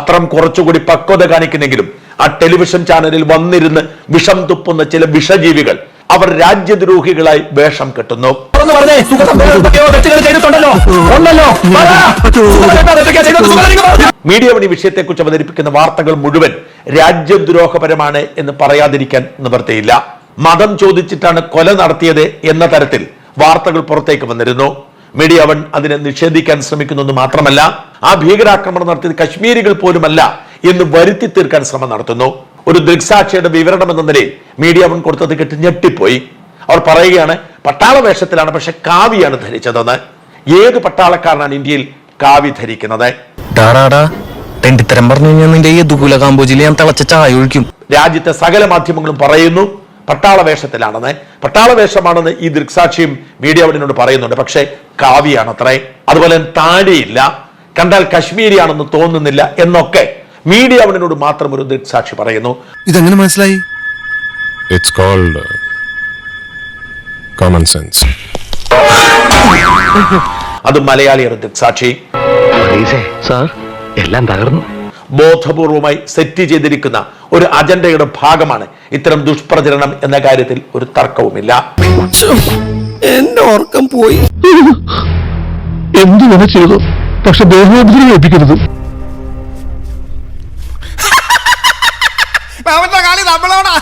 പത്രം കുറച്ചുകൂടി പക്വത കാണിക്കുന്നെങ്കിലും ആ ടെലിവിഷൻ ചാനലിൽ വന്നിരുന്ന് വിഷം തുപ്പുന്ന ചില വിഷജീവികൾ അവർ രാജ്യദ്രോഹികളായി വേഷം കെട്ടുന്നു. മീഡിയ വൺ ഈ വിഷയത്തെക്കുറിച്ച് അവതരിപ്പിക്കുന്ന വാർത്തകൾ മുഴുവൻ രാജ്യദ്രോഹപരമാണ് എന്ന് പറയാതിരിക്കാൻ നിവൃത്തിയില്ല. മതം ചോദിച്ചിട്ടാണ് കൊല നടത്തിയത് എന്ന തരത്തിൽ വാർത്തകൾ പുറത്തേക്ക് വന്നിരുന്നു. മീഡിയ വൺ അതിനെ നിഷേധിക്കാൻ ശ്രമിക്കുന്നു മാത്രമല്ല, ആ ഭീകരാക്രമണം നടത്തിയത് കശ്മീരികൾ പോലുമല്ല എന്ന് വരുത്തി തീർക്കാൻ ശ്രമം നടത്തുന്നു. ഒരു ദൃക്സാക്ഷിയുടെ വിവരണം എന്ന നിലയിൽ മീഡിയ വൺ കൊടുത്തത് കേട്ട് ഞെട്ടിപ്പോയി. അവർ പറയുകയാണ് പട്ടാള വേഷത്തിലാണ്, പക്ഷെ കാവിയാണ് ധരിച്ചതെന്ന്. ഏത് പട്ടാളക്കാരനാണ് ഇന്ത്യയിൽ കാവി ധരിക്കുന്നത്? രാജ്യത്തെ സകല മാധ്യമങ്ങളും പറയുന്നു പട്ടാള വേഷത്തിലാണെന്ന്. പട്ടാള വേഷമാണെന്ന് ഈ ദൃക്സാക്ഷിയും മീഡിയ വണ്ണിനോട് പറയുന്നുണ്ട്. പക്ഷെ കാവിയാണത്രേ. അതുപോലെ താടിയില്ല, കണ്ടാൽ കശ്മീരിയാണെന്ന് തോന്നുന്നില്ല എന്നൊക്കെ മീഡിയ വണ്ണിനോട് മാത്രം ഒരു ദൃക്സാക്ഷി പറയുന്നു. ഇതെങ്ങനെ മനസ്സിലായി? It's called common sense. അത് മലയാളിയുടെ ദൃക്സാക്ഷി. എല്ലാം തകർന്നു. ബോധപൂർവമായി സെറ്റ് ചെയ്തിരിക്കുന്ന ഒരു അജണ്ടയുടെ ഭാഗമാണ് ഇത്തരം ദുഷ്പ്രചരണം എന്ന കാര്യത്തിൽ ഒരു തർക്കവുമില്ല. എന്റെ ഓർക്കം പോയി. എന്തു തന്നെ ചെയ്തു, പക്ഷെ ദേഹോപദ്രവം ഏൽപ്പിക്കരുത്. കളി നമ്മളോടാ.